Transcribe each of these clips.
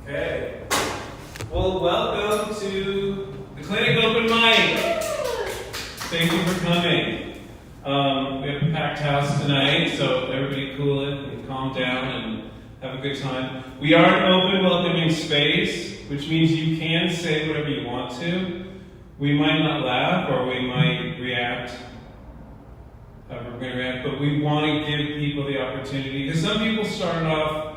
Okay. Well, welcome to the Clinic Open Mic. Thank you for coming. We have a packed house tonight, so everybody cool it and calm down and have a good time. We are an open, welcoming space, which means you can say whatever you want to. We might not laugh or we might react however we're going to react, but we want to give people the opportunity, because some people started off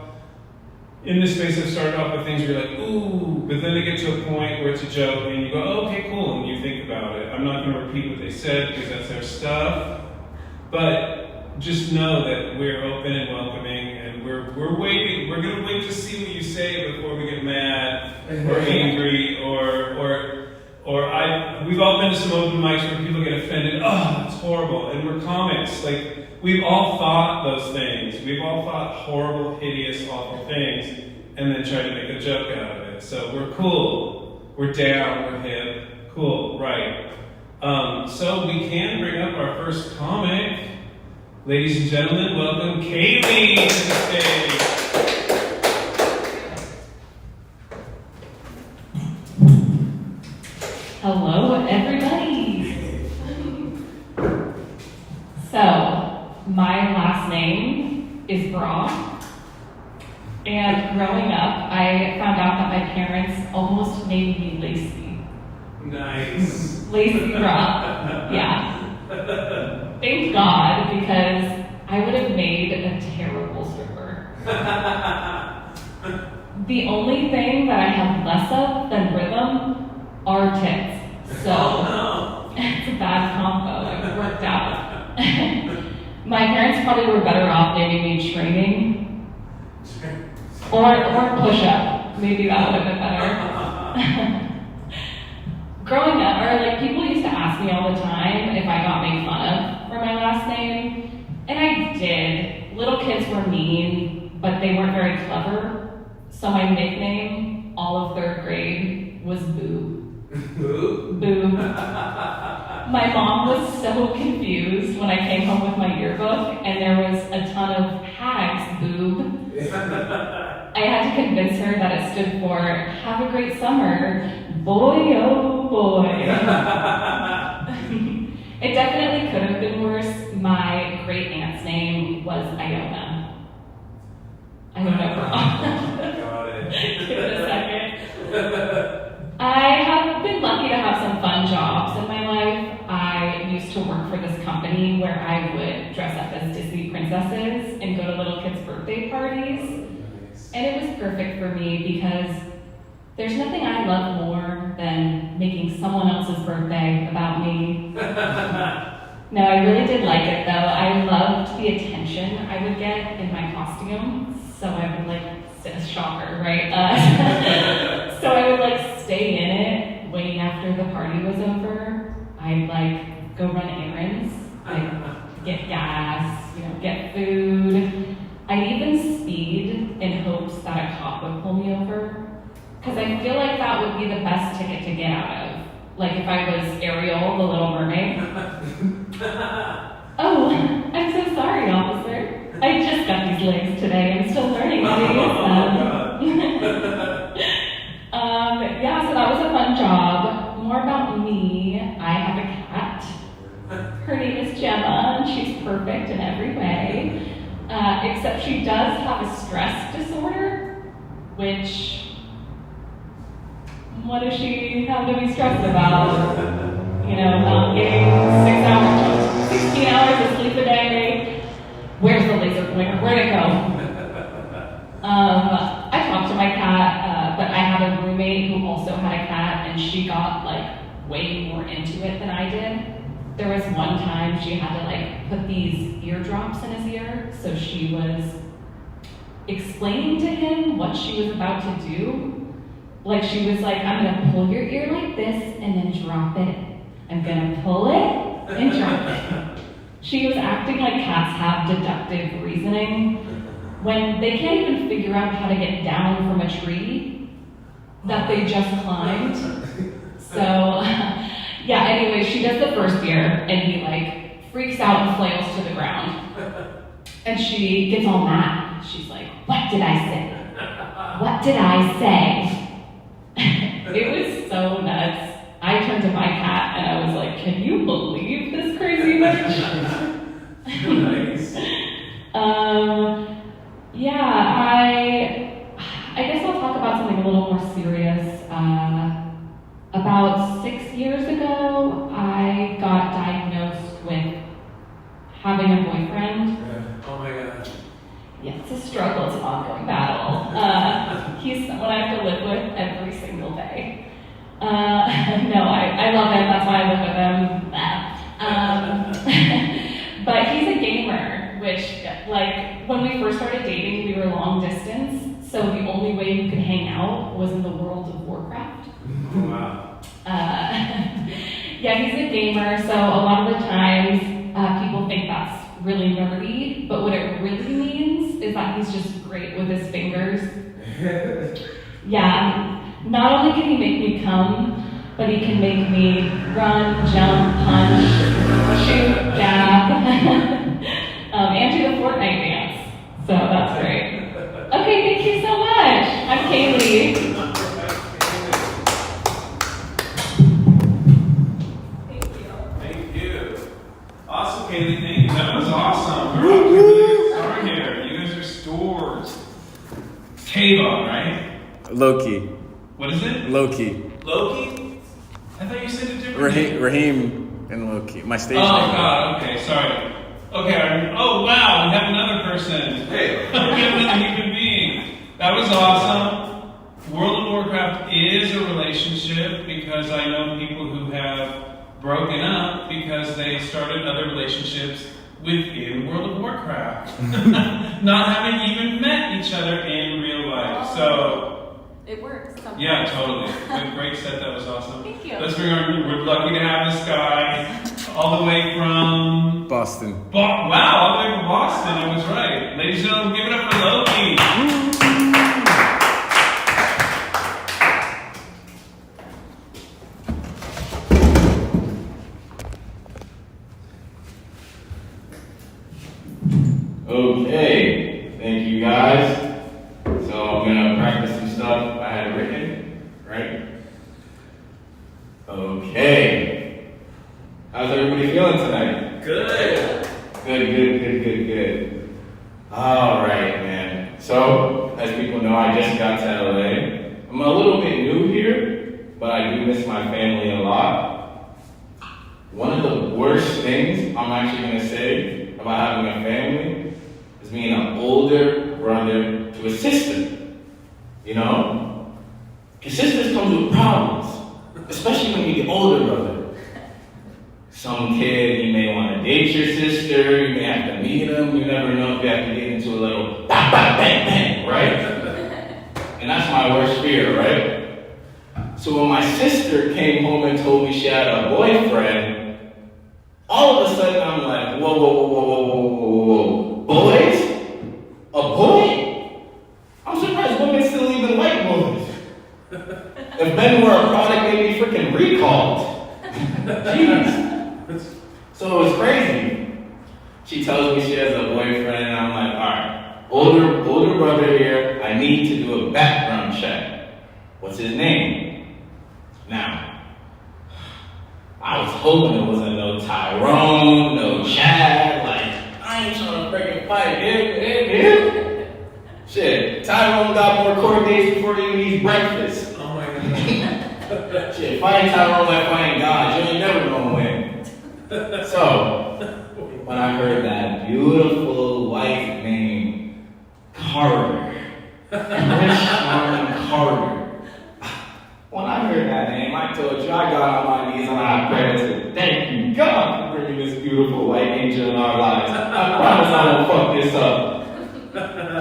in this space, have started off with things where you're like, ooh, but then they get to a point where it's a joke and you go, oh, okay, cool, and you think about it. I'm not going to repeat what they said because that's their stuff, but just know that we're open and welcoming, and we're waiting. We're going to wait to see what you say before we get mad or angry we've all been to some open mics where people get offended. Oh, that's horrible. And we're comics. Like, we've all thought those things. We've all thought horrible, hideous, awful things, and then tried to make a joke out of it. So we're cool. We're down. We're hip. Cool. Right. So we can bring up our first comic. Ladies and gentlemen, welcome Kaylee to the stage. Hello, everybody. So, my last name is Bra, and growing up, I found out that my parents almost named me Lacey. Nice. Lacey Bra, yeah. Thank God, because I would have made a terrible stripper. The only thing that I have less of than rhythm are tits. So it's a bad combo. It worked out. My parents probably were better off naming me Training or Push-Up. Maybe that would have been better. Growing up, people used to ask me all the time if I got made fun of for my last name, and I did. Little kids were mean, but they weren't very clever. So my nickname, all of third grade, was Boob. Boob? Boob. My mom was so confused when I came home with my yearbook and there was a ton of Hags Boob. I had to convince her that it stood for Have a Great Summer, Boy Oh Boy. It definitely could have been worse. My great aunt's name was Iona. Iona Bra. Got it. Give it a second. I have been lucky to have some fun jobs in my life. I used to work for this company where I would dress up as Disney princesses and go to little kids' birthday parties. And it was perfect for me because there's nothing I love more than making someone else's birthday about me. No, I really did like it though. I loved the attention I would get in my costume. So I would shocker, right? So I would stay in it, wait after the party was over. I'd go run errands, get gas, get food. I'd even speed in hopes that a cop would pull me over. Because I feel like that would be the best ticket to get out of. Like if I was Ariel, the Little Mermaid. Oh, I'm so sorry, officer. I just got these legs today. I'm still learning how to use them. Yeah, so that was a fun job. More about me. I have a cat. Her name is Gemma, and she's perfect in every way. Except she does have a stress disorder, which... What does she have to be stressed about? Not getting 16 hours of sleep a day. Where's the laser pointer? Where'd it go? I talked to my cat, but I had a roommate who also had a cat, and she got way more into it than I did. There was one time she had to put these eardrops in his ear, so she was explaining to him what she was about to do. She was I'm gonna pull your ear like this and then drop it. I'm gonna pull it and drop it. She was acting like cats have deductive reasoning when they can't even figure out how to get down from a tree that they just climbed. So, yeah, anyway, she does the first ear and he freaks out and flails to the ground. And she gets all mad. She's like, what did I say? What did I say? It was so nuts. I turned to my cat and I was like, can you believe this crazy bitch? Nice. I guess I'll talk about something a little more serious. About 6 years ago, I got diagnosed with having a boyfriend. Oh my god. Yeah, it's a struggle, it's an ongoing battle. He's someone I have to live with every single day. No, I love him, that's why I live with him. But he's a gamer, which, like, when we first started dating, we were long distance, so the only way we could hang out was in the world of Warcraft. Wow. Yeah, he's a gamer, so a lot of the times people think that's really nerdy, but what it really means is that he's just great with his fingers. Yeah, not only can he make me come, but he can make me run, jump, punch, shoot, jab, and do the Fortnite dance. So that's great. Okay, thank you so much. I'm Kaylee. Thank you. Awesome, Kaylee. Thank you. That was awesome. We're off to a good start here. You guys are stores. Tavon, right? Loki. What is it? Loki. Loki? I thought you said it differently. Raheem and Loki. My stage Oh, name. God. Okay, sorry. Okay. Oh, wow. We have another person. Hey. We have another human being. That was awesome. World of Warcraft is a relationship because I know people who have broken up because they started other relationships within World of Warcraft. Not having even met each other in real life. So it works. Sometimes. yeah, totally. Great set. That was awesome. Thank you. Let's bring our. We're lucky to have this guy all the way from Boston. Wow, all the way from Boston. I was right. Ladies and gentlemen, give it up for Loki. Okay, thank you guys. So I'm gonna practice some stuff I had written, right? Okay. How's everybody feeling tonight? Good. Good. All right, man. So, as people know, I just got to LA. I'm a little bit new here, but I do miss my family a lot. One of the worst things I'm actually gonna say about having a family is being an older brother to a sister. You know? Because sisters come with problems, especially when you get older, brother. Some kid, you may want to date your sister, you may have to meet him, you never know if you have to get into a little bang, bang, bang, right? And that's my worst fear, right? So when my sister came home and told me she had a boyfriend, all of a sudden I'm like, whoa. Boys? A boy? I'm surprised women still even like boys. If men were a product, they'd be freaking recalled. Jeez. So it was crazy. She tells me she has a boyfriend, and I'm like, alright, older brother here, I need to do a background check. What's his name? Now, I was hoping it wasn't no Tyrone, no Chad, like, I ain't trying to freaking fight him. Shit, Tyrone got more court dates before he even eats breakfast. Oh my god. Shit, fighting Tyrone like fighting God, you ain't never gonna win. So, when I heard that beautiful wife named Carter, Charmin Carter, when I heard that name, I told you, I got on my knees and I prayed and said, thank you, God, for bringing this beautiful white angel in our lives. I promise I won't fuck this up.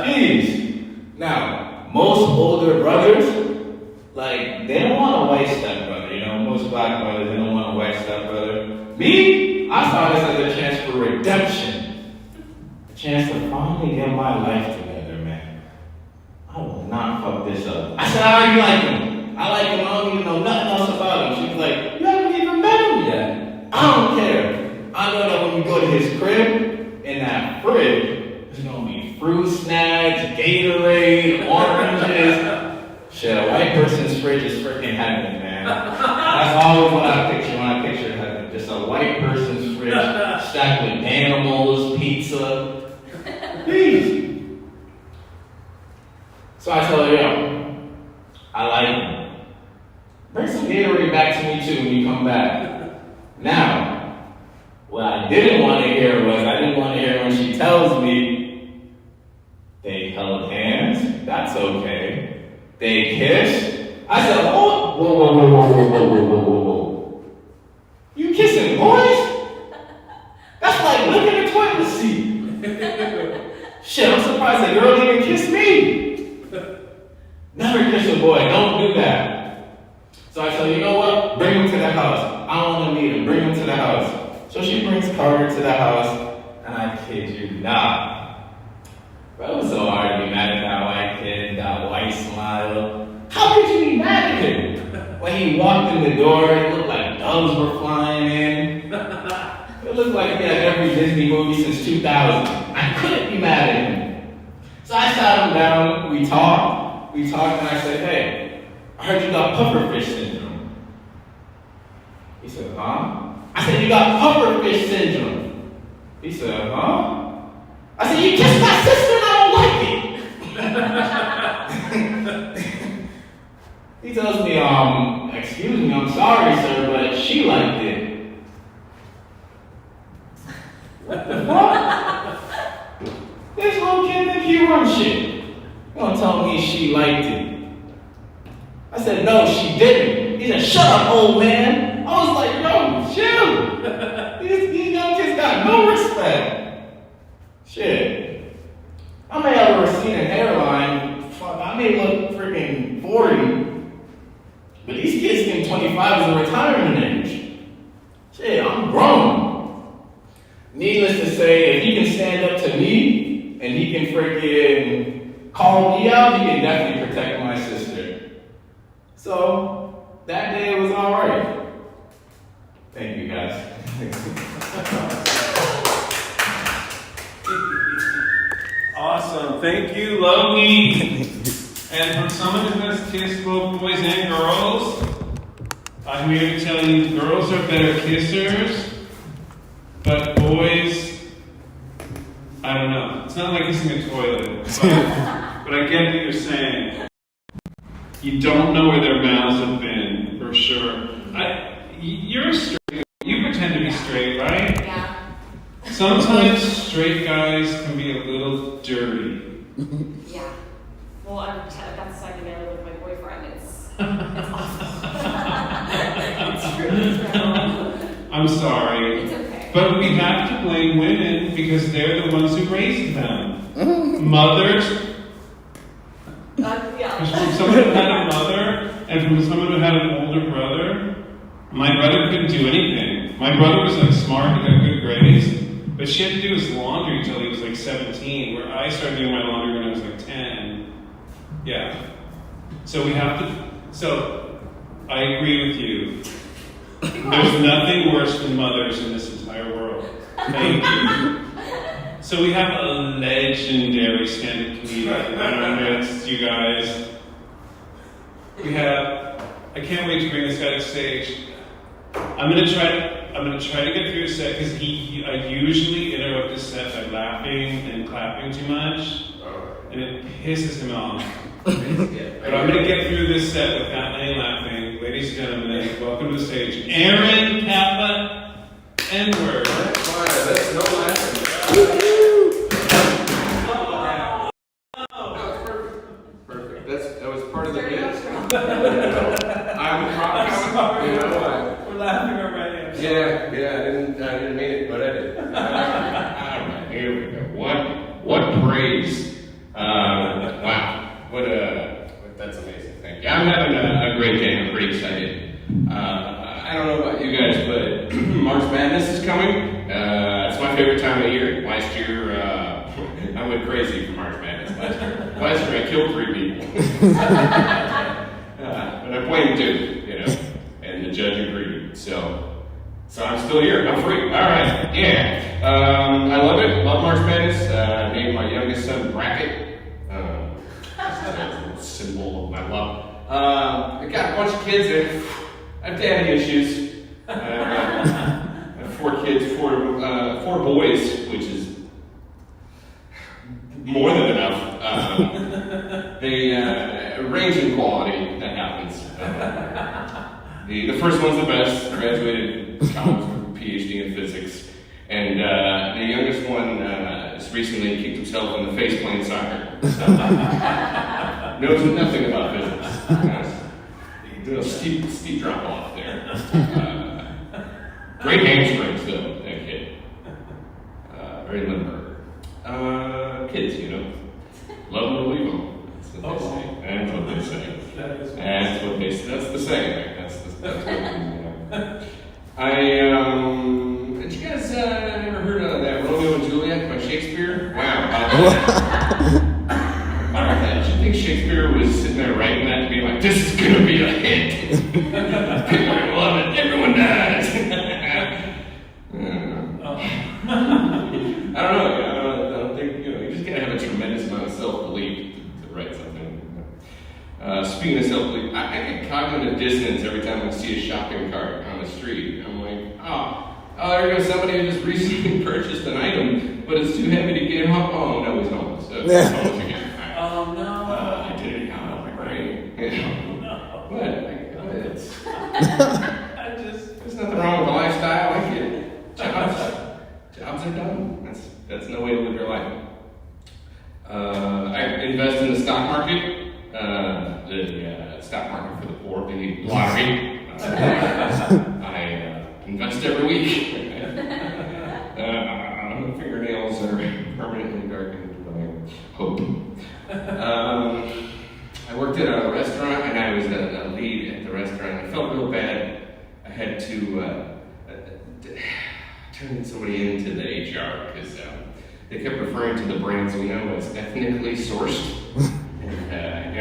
Jeez. Now, most older brothers, like, they don't want a white stepbrother, you know, most black brothers, they don't want a white stepbrother. Me, I saw this as a chance for redemption. A chance to finally get my life together, man. I will not fuck this up. I said, I already like him. I like him, I don't even know nothing else about him. She was like, you haven't even met him yet. I don't care. I know that when we go to his crib, in that fridge, there's gonna be fruit snacks, Gatorade, oranges, person's fridge is freaking heaven, man. That's always what I picture when I picture heaven. Just a white person's fridge stacked with animals, pizza. Please. So I tell her, yo, I like it. Bring some Gatorade back to me too when you come back. Now, what I didn't want to hear was, I didn't want to hear when she tells me they held hands. That's okay. They kissed. I said, oh, whoa. You kissing boys? That's like licking a toilet seat. Shit, I'm surprised that girl even kissed me. Never kiss a boy. Don't do that. So I said, you know what? Bring him to the house. I don't want to meet him. Bring him to the house. So she brings Carter to the house, and I kid you not. Bro, it was so hard to be mad at that white kid, that white smile. How could you be mad at him? When he walked in the door, it looked like doves were flying in. It looked like he had every Disney movie since 2000. I couldn't be mad at him. So I sat him down, we talked, and I said, hey, I heard you got pufferfish syndrome. He said, huh? I said, you got pufferfish syndrome. He said, huh? I said, you kissed my sister and I don't like it. He tells me, excuse me, I'm sorry, sir, but she liked it. What the fuck? This little kid think he runs shit. You gonna tell me she liked it? I said, no, she didn't. He said, shut up, old man. I was like, yo, chill. These young kids got no respect. Shit. I may have a receding hairline. Fuck, I may look freaking 40. But these kids think 25 is a retirement age. Shit, I'm grown. Needless to say, if he can stand up to me and he can freaking call me out, he can definitely protect my sister. So, that day was alright. Thank you guys. Awesome. Thank you, Loki. And from someone who has kissed both boys and girls, I'm here to tell you girls are better kissers, but boys, I don't know. It's not like kissing a toilet, but I get what you're saying. You don't know where their mouths have been, for sure. You're straight. You pretend to be straight, right? Yeah. Sometimes straight guys can be a little dirty. Yeah. Well, I've got to sign together with my boyfriend. It's awful. It's true. I'm sorry. It's okay. But we have to blame women because they're the ones who raised them. Mothers. Yeah. From someone who had a mother and from someone who had an older brother. My brother couldn't do anything. My brother was like smart, he got good grades, but she had to do his laundry until he was like 17, where I started doing my laundry when I was like 10. Yeah. So we have to, so I agree with you. There's nothing worse than mothers in this entire world. Thank you. So we have a legendary stand-up comedian in our midst, you guys. We have, I can't wait to bring this guy to stage. I'm gonna try to get through his set because I usually interrupt his set by laughing and clapping too much, and it pisses him off. But I'm gonna get through this set without any laughing. Ladies and gentlemen, welcome to the stage, Aaron Kappa N-word. That's no laughing. Perfect. That was part of the bit. I would probably, you know, We're laughing already. yeah, I didn't mean it, but I did. All right, here we go. What praise? Wow, that's amazing. Thank you. I'm having a great day. I'm pretty excited. I don't know about you guys, but March Madness is coming. It's my favorite time of year. Last year, I went crazy for March Madness. Last year I killed 3 people. But I played 2, you know, and the judge agreed. So I'm still here. I'm free. All right. Yeah. I love it. Love March Madness. Named my youngest son Bracket. Symbol of my love. I got a bunch of kids there. I have daddy issues. I have 4 kids, 4 boys, which is more than enough. They range in quality. That happens. The first one's the best. Graduated college with a PhD in physics, and the youngest one has recently kicked himself in the face playing soccer. Knows nothing about physics. A steep drop off there. Great hamstrings though, that kid. Very limber. Kids, you know. Love them or leave them. That's what they say. That's what they say. That's what they say. That's the saying. That's what they say. Did you guys ever heard of that Romeo and Juliet by Shakespeare? Wow. Did you think Shakespeare was sitting there writing that to be like, this is gonna be a hit? People are gonna love it. Everyone dies. I don't know. I don't think, you just gotta have a tremendous amount of self-belief to write something. Speaking of self-belief, I get cognitive dissonance every time I see a shopping cart on the street. I'm like, oh, there goes somebody who just recently purchased an item, but it's too heavy to get home. Oh, no, he's homeless. He's homeless again. Oh no! I did it out of my brain. But it's there's nothing wrong with the lifestyle. I get it. Jobs are done. That's no way to live your life. I invest in the stock market. The stock market for the poor, the lottery. I invest every week. My fingernails are permanently darkened by hope. I worked at a restaurant and I was a lead at the restaurant. I felt real bad. I had to turn somebody into the HR because they kept referring to the brands we know as ethnically sourced. And I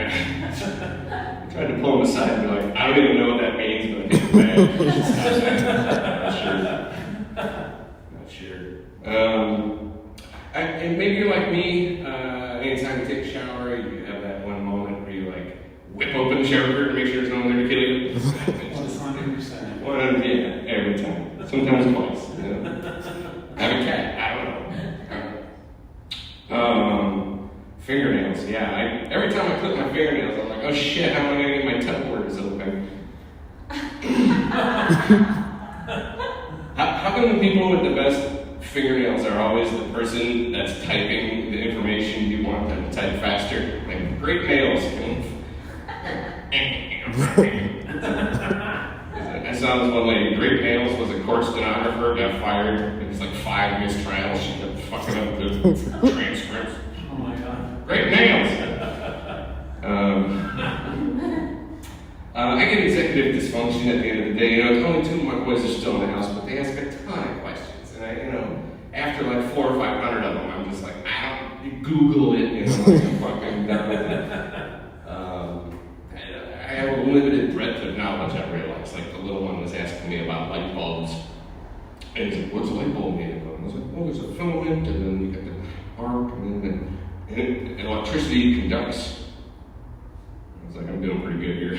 tried to pull them aside and be like, I don't even know what that means, but I think it's bad. Not sure. And maybe you're like me. Anytime you take a shower, you have that one moment where you like whip open the shower curtain to make sure there's no one there to kill you. 100%. 100%. Yeah, every time. Sometimes twice. I have a cat. I don't know. Fingernails. Yeah. Every time I clip my fingernails, I'm like, oh shit, how am I gonna get my tupperwares open? How come the people with the best fingernails are always the person that's typing the information you want them to type faster? Like, great nails. I saw this one lady, great nails, was a court stenographer, got fired. It was like 5 mistrials. She kept fucking up the transcripts. Oh my god. Great nails. I get executive dysfunction at the end of the day. Only 2 of my boys are still in the house, but they ask a ton of questions. And after like 400 or 500 of them, I'm just like, you Google it, like I'm fucking done with it. I have a limited breadth of knowledge, I realize. Like the little one was asking me about light bulbs. And he's like, what's a light bulb made of? And I was like, well, there's a filament, and then you got the arc, and then electricity conducts. I was like, I'm doing pretty good here.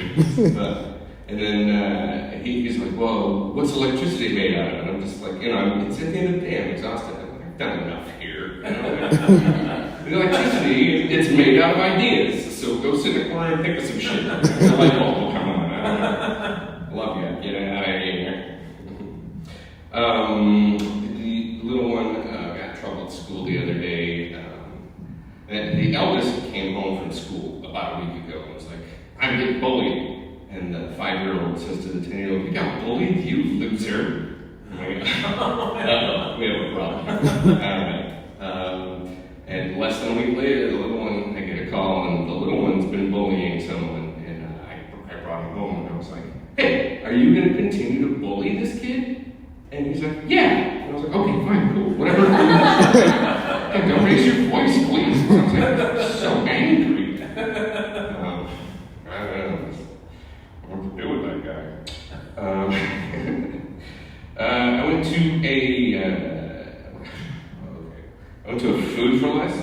And then he's like, well, what's electricity made out of? And I'm just like, it's at the end of the day, I'm exhausted. I've done enough here. The electricity, it's made out of ideas. So go sit in a corner and think of some shit. The light bulb will come on. I love you. Get out of here. The little one got in trouble at school the other day. The eldest came home from school about a week ago and was like, I'm getting bullied. And the 5-year-old says to the 10-year-old, you got bullied, you loser. I'm like, we have a problem. And less than a week later, the little one, I get a call, and the little one's been bullying someone. And I brought him home, and I was like, hey, are you going to continue to bully this kid? And he's like, yeah. And I was like, okay, fine, cool, whatever. Hey, don't raise your voice, please. I was like, so angry. I don't know what to do with that guy. I went to a food for less.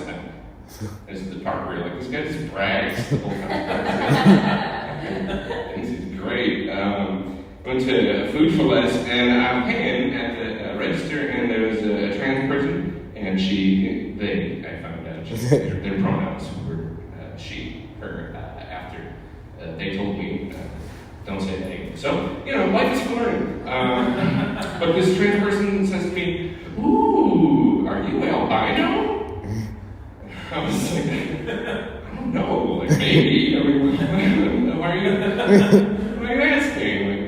This is the part where you're like, this guy just brags the whole time. went to Food for Less, and I'm paying at the register, and there was a trans person, and I found out their pronouns were she, her, after they told me, don't say they. So, life is learning. But this trans person says to me, ooh, are you albino? I was like, I don't know, like maybe. I mean, why are you asking?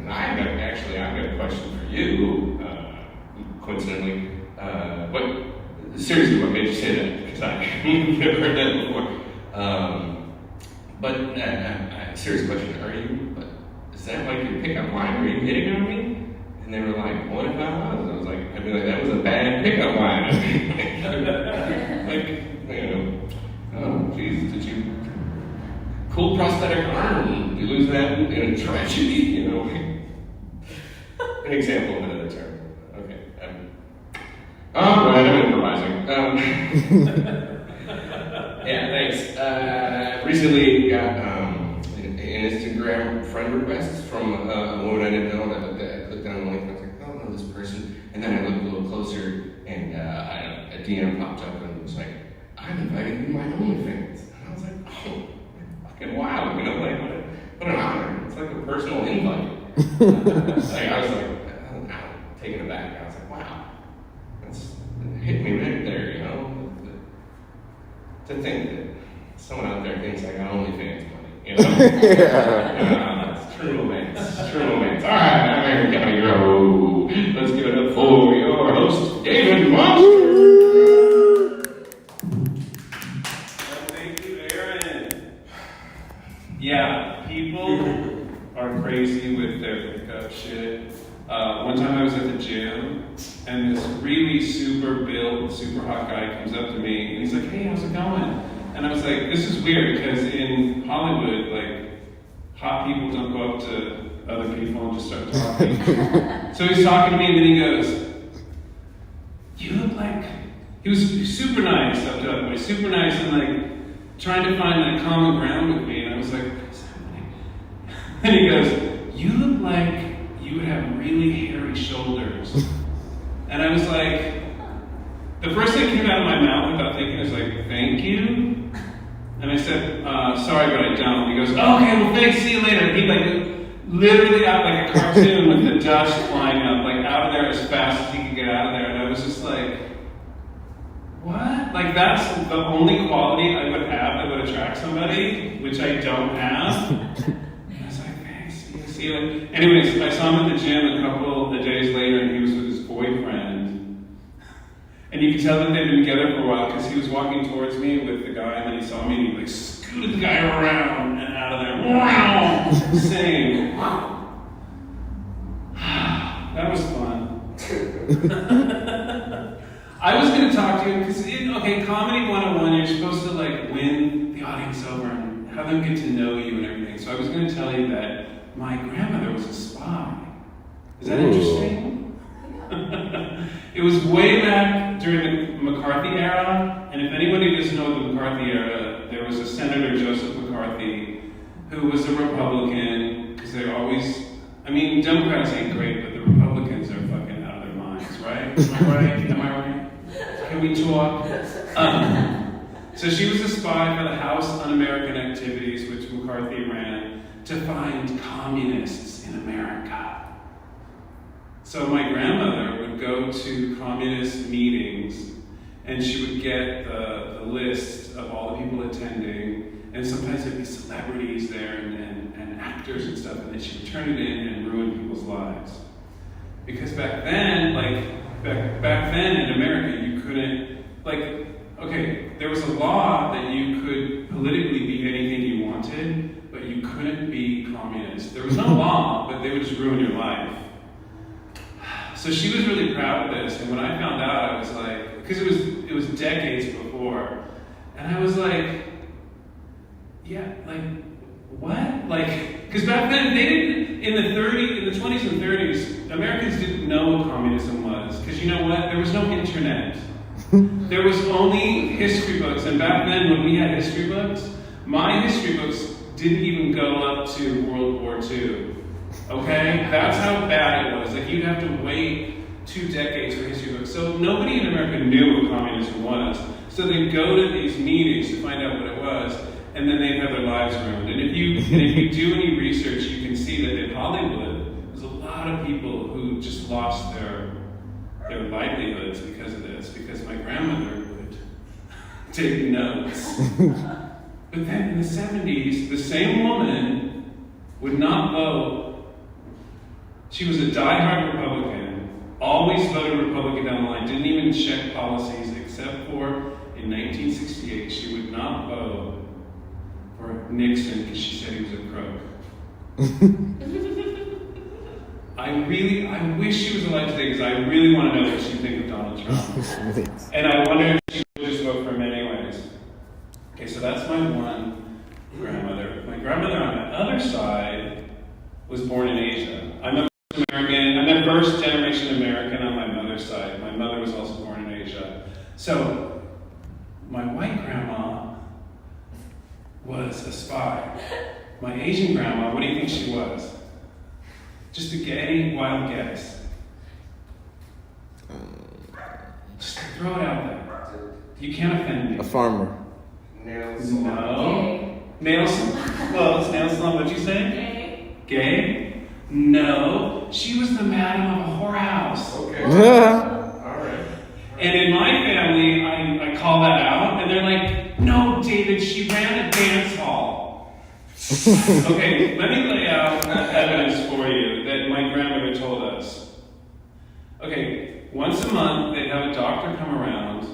I've got a question for you, coincidentally. Seriously, what made you say that? Because I've never heard that before. Serious question, is that like your pickup line? Are you hitting on me? And they were like, what if I was? I was like, I'd be like, that was a bad pickup line. Oh, geez, did you cool prosthetic arm? Did you lose that in a tragedy? An example of another term. Okay. I'm improvising. Yeah, thanks. Recently got an Instagram friend request from a woman I didn't know. I clicked on the link and I was like, oh, I know this person. And then I looked a little closer and a DM popped up and it was like, I'm inviting you to my OnlyFans. And I was like, oh, fucking wow, what an honor. It's like a personal invite. I was like, taken aback. I was like, wow, it hit me right there, to think that someone out there thinks I got OnlyFans money, It's true romance. All right, here we go. Let's give it up for your host, David Monster. Thank you, Aaron. Yeah, people are crazy with their pickup shit. One time I was at the gym, and this really super built, super hot guy comes up to me, and he's like, hey, how's it going? And I was like, this is weird, because in Hollywood, like, hot people don't go up to other people and just start talking. So he's talking to me, and then he goes, you look like... He was super nice up to that point, super nice, and like, trying to find that common ground with me, and I was like, what's happening? And he goes, you look like you would have really hairy shoulders. And I was like, the first thing that came out of my mouth without thinking was like, thank you. And I said, sorry, but I don't. He goes, okay, well, thanks, see you later. And he like literally out like a cartoon with the dust flying up, like out of there as fast as he could get out of there. And I was just like, what? Like that's the only quality I would have that would attract somebody, which I don't have. And I was like, thanks, see you later. Anyways, I saw him at the gym a couple of days later, and he was with his boyfriend. And you could tell that they'd been together for a while because he was walking towards me with the guy, and then he saw me and he like scooted the guy around and out of there. Wow! Saying, that was fun. I was going to talk to you because, Comedy 101, you're supposed to like win the audience over and have them get to know you and everything. So I was going to tell you that my grandmother was a spy. Is that interesting? It was way back during the McCarthy era, and if anybody doesn't know the McCarthy era, there was a Senator Joseph McCarthy who was a Republican, because they're always, Democrats ain't great, but the Republicans are fucking out of their minds, right? Am I right? Can we talk? So she was a spy for the House Un-American Activities, which McCarthy ran, to find communists in America. So my grandmother would go to communist meetings, and she would get the list of all the people attending, and sometimes there'd be celebrities there and actors and stuff, and then she would turn it in and ruin people's lives. Because back then, back then in America, you couldn't, there was a law that you could politically be anything you wanted, but you couldn't be communist. There was no law, but they would just ruin your life. So she was really proud of this, and when I found out, I was like, because it was decades before, and I was like, yeah, what? Because back then they didn't, in the 20s and 30s, Americans didn't know what communism was, because you know what? There was no internet. There was only history books, and back then when we had history books, my history books didn't even go up to World War II. Okay? That's how bad it was. Like, you'd have to wait 2 decades for history books. So nobody in America knew what communism was. So they'd go to these meetings to find out what it was, and then they'd have their lives ruined. And if you do any research, you can see that in Hollywood, there's a lot of people who just lost their livelihoods because of this, because my grandmother would take notes. But then in the 70s, the same woman would not vote. She was a diehard Republican, always voted Republican down the line, didn't even check policies, except for in 1968, she would not vote for Nixon because she said he was a crook. I wish she was alive today because I really want to know what she thinks of Donald Trump. And I wonder if she would just vote for him anyways. Okay, so that's my one grandmother. My grandmother on the other side was born in Asia. I'm a American. I'm a first generation American on my mother's side. My mother was also born in Asia. So my white grandma was a spy. My Asian grandma, what do you think she was? Just a gay, wild guess. Just throw it out there. You can't offend me. A farmer. Nail salon. No. Nail salon. Well, it's nail salon. What'd you say? Gay? No. She was the madam of a whorehouse. Okay. Yeah. All right. And in my family, I call that out, and they're like, no, David, she ran a dance hall. Okay, let me lay out evidence for you that my grandmother told us. Okay, once a month, they'd have a doctor come around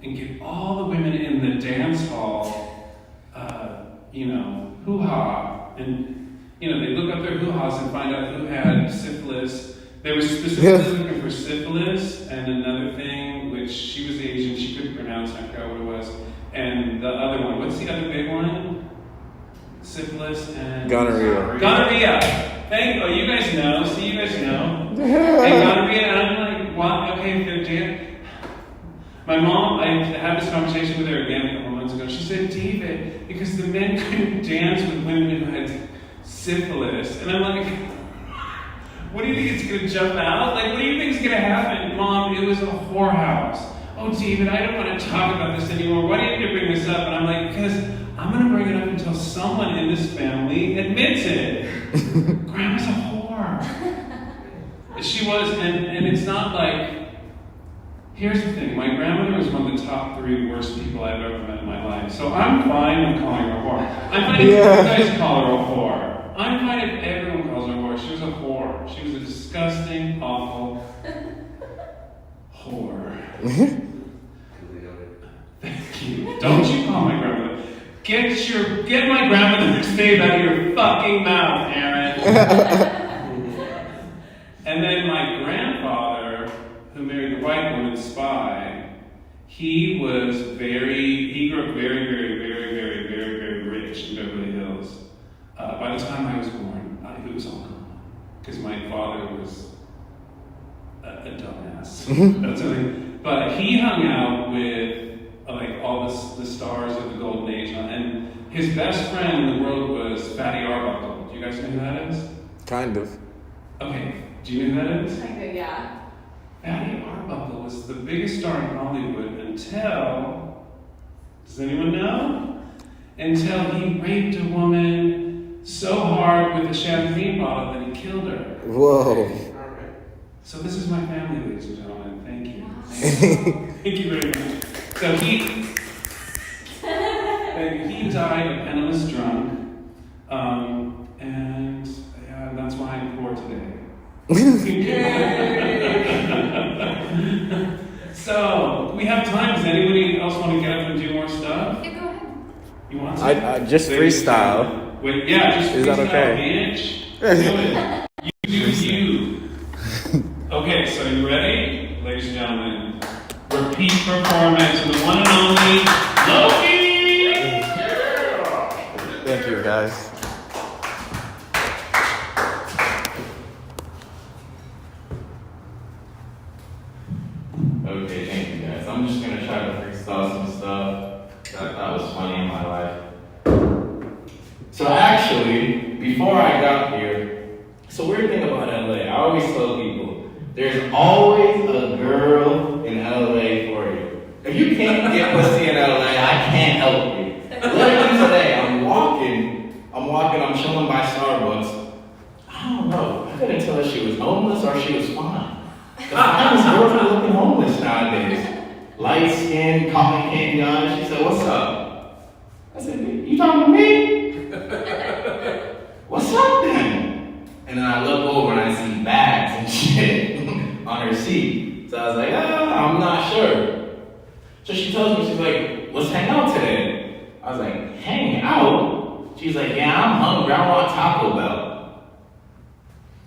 and get all the women in the dance hall, hoo-ha. And, they look up their hoo-has and find out who had syphilis. They were specifically looking for syphilis and another thing, which she was Asian, she couldn't pronounce, I forgot what it was. And the other one, what's the other big one? Syphilis and... Gonorrhea. Gonorrhea. You guys know. See, you guys know. And gonorrhea, and I'm like, what? Okay, if they're dead. My mom, I had this conversation with her again a couple months ago. She said, David, because the men couldn't dance with women who had syphilis. And I'm like, what do you think it's going to jump out? Like, what do you think is going to happen? Mom, it was a whorehouse. Oh, David, I don't want to talk about this anymore. Why do you need to bring this up? And I'm like, because I'm going to bring it up until someone in this family admits it. Grandma's a whore. She was, and it's not like, here's the thing. My grandmother was one of the top 3 worst people I've ever met in my life. So I'm fine with calling her a whore. I'm fine if you guys call her a whore. I'm fine if everyone calls her a whore. She was a whore. She was a disgusting, awful whore. Thank you. Don't you call my grandmother. Get my grandmother's name out of your fucking mouth, Aaron. And then my grandfather, who married the white woman spy, he grew up very, very, very, very, very, very rich in Beverly Hills. By the time I was born, it was all gone. Because my father was a dumbass. That's something. But he hung out with all the stars of the golden age, and his best friend in the world was Fatty Arbuckle. Do you guys know who that is? Kind of. Okay, do you know who that is? Okay, yeah. Fatty Arbuckle was the biggest star in Hollywood until, does anyone know? Until he raped a woman so hard with a champagne bottle that he killed her. Whoa. So this is my family, ladies and gentlemen. Thank you. Thank you very much. So he died a penniless drunk, and that's why I'm poor today. So we have time. Does anybody else want to get up and do more stuff? Yeah, go ahead. You want to? I just freestyle. Wait, yeah, just Is that freestyle, okay? bitch. Do it. You do you. Okay, so you ready? Ladies and gentlemen, repeat performance of the one and only Loki! Thank you, guys. Okay, thank you guys. I'm just gonna try to freestyle some stuff that was funny in my life. So actually, before I got here, so weird thing about LA, I always tell people, there's always a girl in LA for you. If you can't get pussy in LA, I can't help you. Literally today, I'm chilling by Starbucks. I don't know, I couldn't tell if she was homeless or she was fine. The finest girls are looking homeless nowadays. Light skin, cotton candy eyes. She said, "What's up?" I said, "You talking to me?" "What's up then?" And then I look over and I see bags and shit on her seat. So I was like, I'm not sure. So she tells me, she's like, "Let's hang out today." I was like, "Hang out?" She's like, "Yeah, I'm hungry. I want Taco Bell."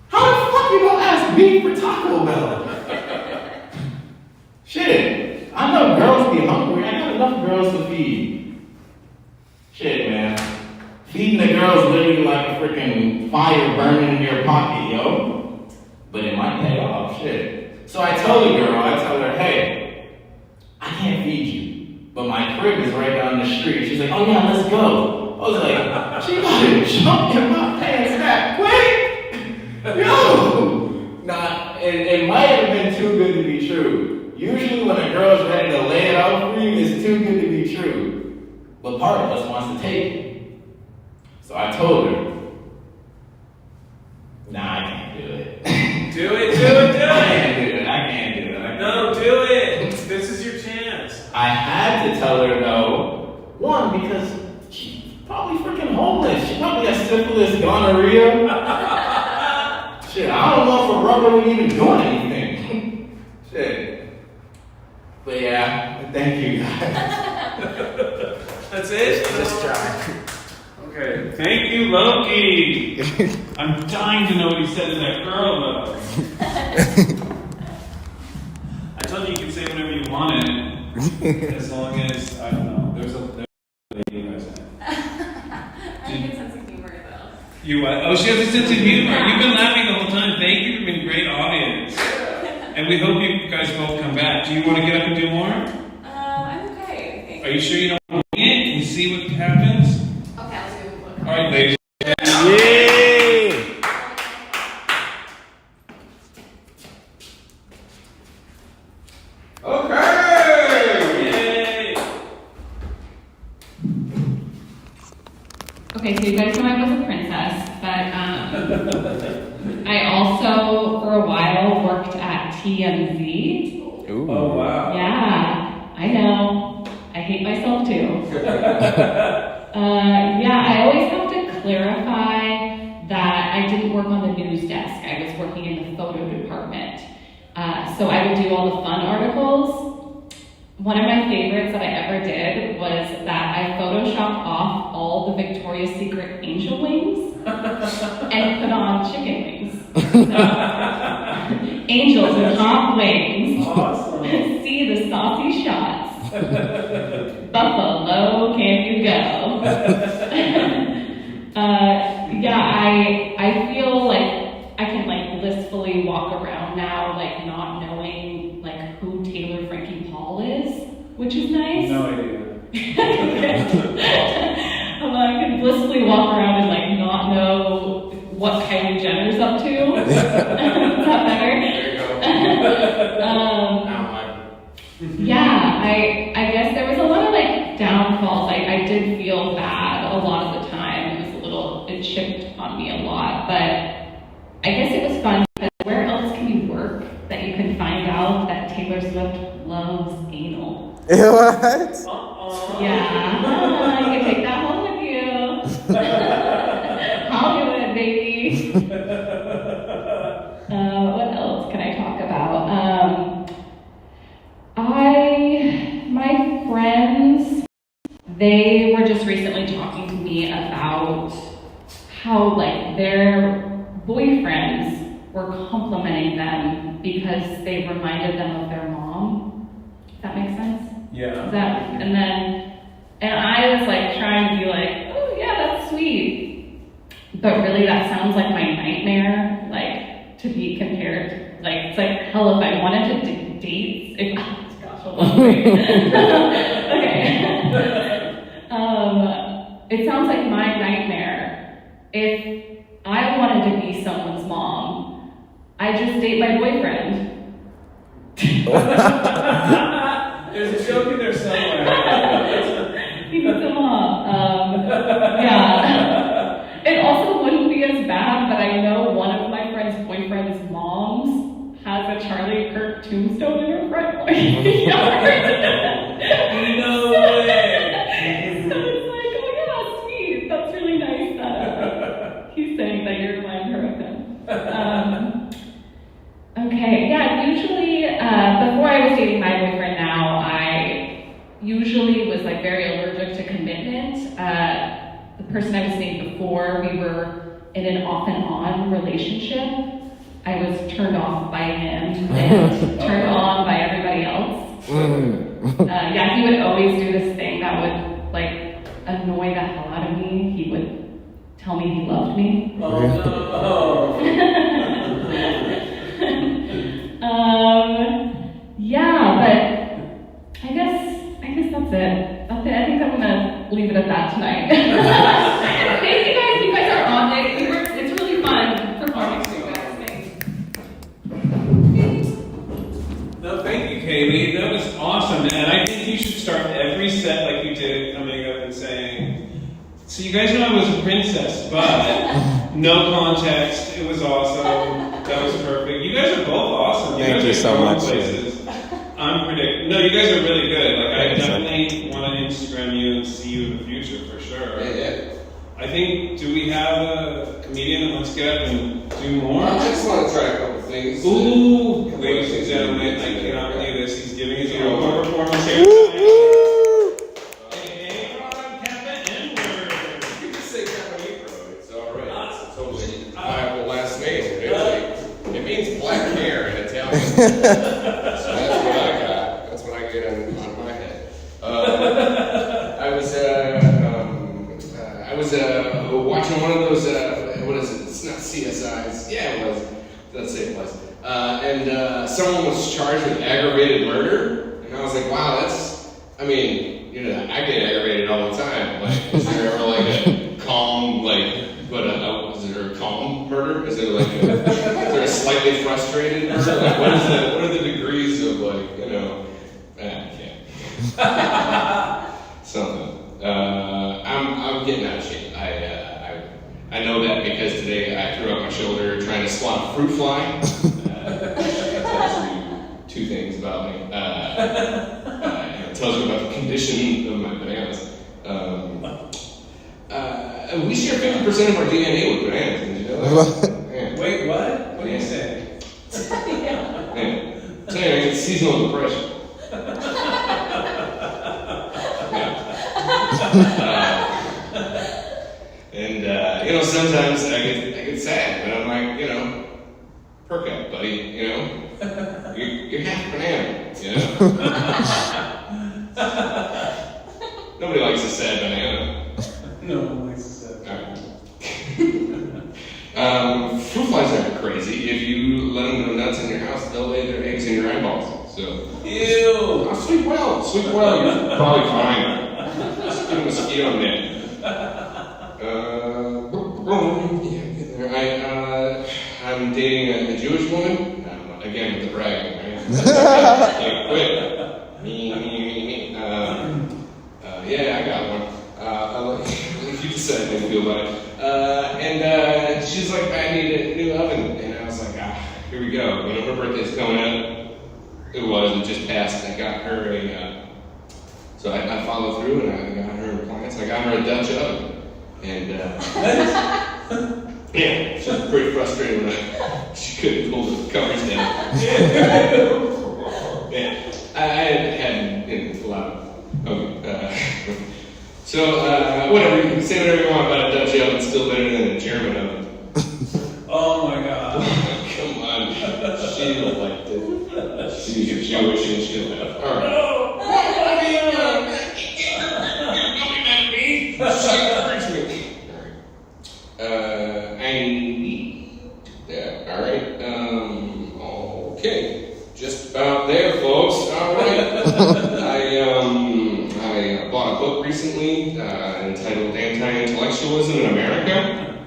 How the fuck you gonna ask me for Taco Bell? Shit, I know girls be hungry. I got enough girls to feed. Shit, man. Feeding the girls literally like a freaking fire burning in your pocket, yo. But it might pay off, shit. So I tell her, "Hey, I can't feed you, but my crib is right down the street." She's like, "Oh yeah, let's go." I was like, she about to jump in my pants that quick. Yo! Nah, it might have been too good to be true. Usually when a girl's ready to lay it out for you, it's too good to be true. But part of us wants to take it. So I told her, "Nah, I can't do it." Do it. I can't do it. No, do it. This is your chance. I had to tell her no. One, because she's probably freaking homeless. She probably has syphilis, gonorrhea. Shit, I don't know if a rubber would even do anything. Shit. But yeah, thank you guys. That's it? Just try. Okay. Thank you, Loki. I'm dying to know what he said to that girl, though. I told you could say whatever you wanted, as long as, I don't know, there's a lady who has that. I have a good sense of humor, though. You what? Oh, she has a sense of humor. You've been laughing the whole time. Thank you for being a great audience. And we hope you guys both come back. Do you want to get up and do more? I'm okay, I think. Are you sure you don't want to wing it and see what happens? Okay, I'll do one. All right, ladies. Yay! Yay! Okay, so you guys know I was a princess, but I also, for a while, worked at TMZ. Ooh. Oh, wow. Yeah, I know. I hate myself too. Yeah, I always have to clarify that I didn't work on the news desk. I was working in the photo department. So I would do all the fun articles. One of my favorites that I ever did was that I photoshopped off all the Victoria's Secret angel wings and put on chicken wings. So, angels with hot wings. Awesome. See the saucy shots. Buffalo, can you go? Yeah, I feel like I can like blissfully walk around now, like not knowing like who Taylor Frankie Paul is, which is nice. No idea. I can blissfully walk around and like not know what Kylie Jenner's up to. Is that better? There you go. Now Yeah, I guess there was a lot of like downfalls. I did feel bad a lot of the time. It chipped on me a lot, but I guess it was fun because where else can you work that you can find out that Taylor Swift loves anal? What? Yeah, you can take that home with you. I'll do it, baby. What else can I talk about? My friends, they were just recently talking to me about how like their boyfriends were complimenting them because they reminded them of their mom. Does that make sense? Yeah. And I was like trying to be like, oh yeah, that's sweet. But really that sounds like my nightmare, like to be compared. Like it's like hell if I wanted to date. Gosh, hold on, wait. Okay. It sounds like my nightmare if I wanted to be someone's mom, I just date my boyfriend. There's a joke in there somewhere. He needs a mom. Yeah. It also wouldn't be as bad, but I know one of my friend's boyfriend's moms has a Charlie Kirk tombstone in her front yard. No way. So it's like, oh yeah, sweet. That's really nice that he's saying that you remind her of him. Okay, yeah, usually, before I was dating my boyfriend now, I usually was like very allergic to commitment. The person I was dating before, we were in an off and on relationship. I was turned off by him and turned on by everybody else. Yeah, he would always do this thing that would like annoy the hell out of me. He would tell me he loved me. Oh no. Yeah, but I guess that's it. I think I'm gonna leave it at that tonight. Thank you guys. You guys are on it. It's really fun performing for you guys. Thanks. No, thank you, Kaylee. That was awesome, and I think you should start every set like you did, coming up and saying, "So you guys know I was a princess, but no context. It was awesome. That was perfect. You guys are both awesome. Thank you so much. No, you guys are really good. Like, I definitely want to Instagram you and see you in the future for sure. Yeah. I think, do we have a comedian that wants to get up and do more? I just want to try a couple things. Ooh, ladies and gentlemen, I cannot believe this. He's giving his own performance here. Hey, Ron, Kappa N-word. You can just say Caponegro. It's all right. It's a totally viable last name. It means black hair in Italian. So that's what I got. That's what I get on my head. I was watching one of those. What is it? It's not CSIs. Yeah, it was. Let's say it was. And someone was charged with aggravated murder, and I was like, wow, that's. I mean, you know, I get aggravated all the time. Like, is there ever like a calm, like, is there a calm murder? Is there like, is there a slightly frustrated murder? Like, what are the degrees of like, you know? I can't. Something. I'm getting out of shape. I know that because today I threw out my shoulder trying to swat a fruit fly. That tells you two things about me. It tells you about the condition of my bananas. We share 50% of our DNA with bananas. Did you know that? Yeah. Wait, what? What are you saying? Yeah. So anyway, it's seasonal depression. And you know, sometimes I get sad, but I'm like, you know, perk up, buddy. You know, you're half banana. You know. Nobody likes a sad banana. No one likes to say. Fruit flies are crazy. If you let them go nuts in your house, they'll lay their eggs in your eyeballs. So. Ew. Oh, sleep well, you're probably fine. Just get a mosquito net. I'm dating a Jewish woman. Again, with the bragging, right? Can't quit. Me. Yeah, I got one. You decide how you feel about it. And she's like, I need a new oven. And I was like, here we go. You know, her birthday's coming up. It just passed. I got her so I followed through and I got her appliance. I got her a Dutch oven. And, yeah, she was pretty frustrated when she couldn't pull the covers down. Yeah, I had a lot of, so, whatever, you can say whatever you want about a Dutch oven, it's still better than a German oven. Oh my God. Come on, she'll like it. She's Jewish and she'll have. All right. Alright, okay, just about there, folks. Alright, I bought a book recently entitled Anti-Intellectualism in America.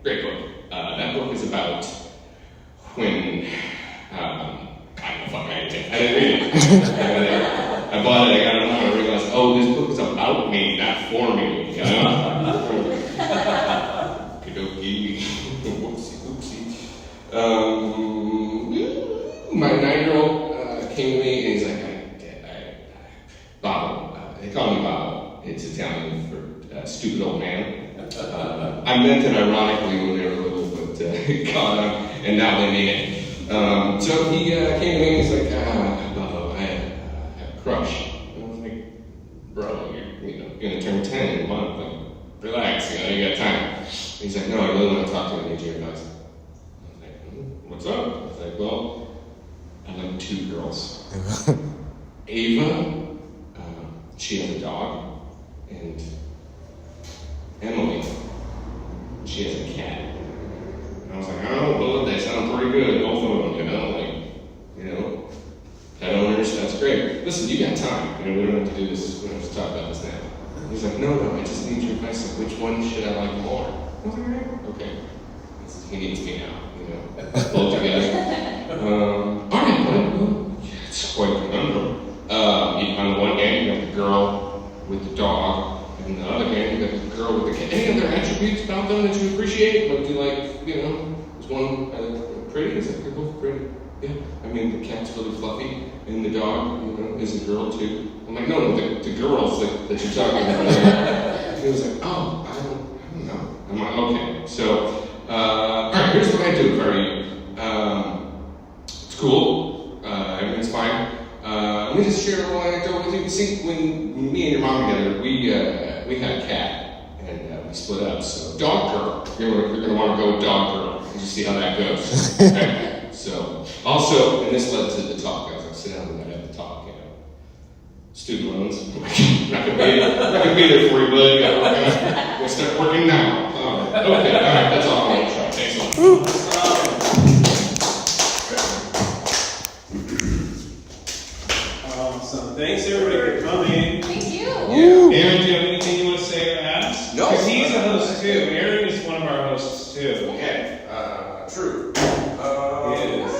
great book. That book is about when, I don't know, fuck, I didn't read it. I bought it, I got it home, and I realized, oh, this book is about me, not for me, you know? Okey-dokey. Whoopsie. My 9-year-old came to me, and he's like, Bob, they call me Bob. It's Italian for stupid old man. I meant it ironically when they were little, but caught on, and now they mean it. So he came to me and he's like, Bob, I have a crush. And I was like, bro, you're gonna turn 10 in a month. Like, relax, you got time. And he's like, no, I really want to talk to you. I need your advice. I was like, what's up? I was like, well, I like 2 girls. Ava, she has a dog, and Emily, she has a cat. And I was like, oh, well, they sound pretty good, both of them, pet owners, that's great. Listen, you got time, we don't have to do this, we don't have to talk about this now. He's like, no, I just need your advice, like, which one should I like more? I was like, okay. He needs me now, both together. All right, well, it's quite a conundrum. On the one hand, you have the girl with the dog, and on the other hand, you have the girl with the cat. Any other attributes about them that you appreciate? Like, do you like, is one pretty? Is like, they're both pretty? Yeah. I mean, the cat's really fluffy, and the dog, is a girl too. I'm like, no, the girls that you're talking about. He was like, oh, I don't know. I'm like, okay. So, all right, here's what I do for you. It's cool. Everything's fine. Let me just share a little anecdote with you. See, when me and your mom together, we had a cat, and we split up. So, dog girl, you're gonna want to go with dog girl, and just see how that goes. Okay? So, also, and this led to the talk. I was like, sit down and I had the talk. Student loans. I'm not gonna be there for you, bud. We'll start working now. Okay, all right, that's all I'm gonna try. Thanks a lot. Thanks everybody for coming. Thank you. Aaron, do you have anything you want to say or ask? No. Because he's a host too. Aaron is one of our hosts too. Okay, true. He is.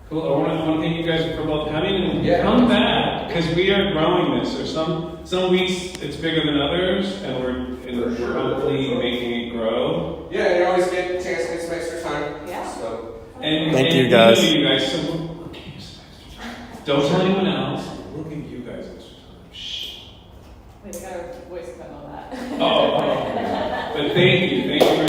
Cool. I want to thank you guys for both coming and come back because we are growing this. There's some weeks it's bigger than others, and we're hopefully making it grow. Yeah, you always get a chance to get some extra time. Yeah. So. Thank you, guys. So don't tell anyone else. We'll give you guys extra time. Shh. Wait, I got a voice cut on that. Oh. But thank you. Thank you very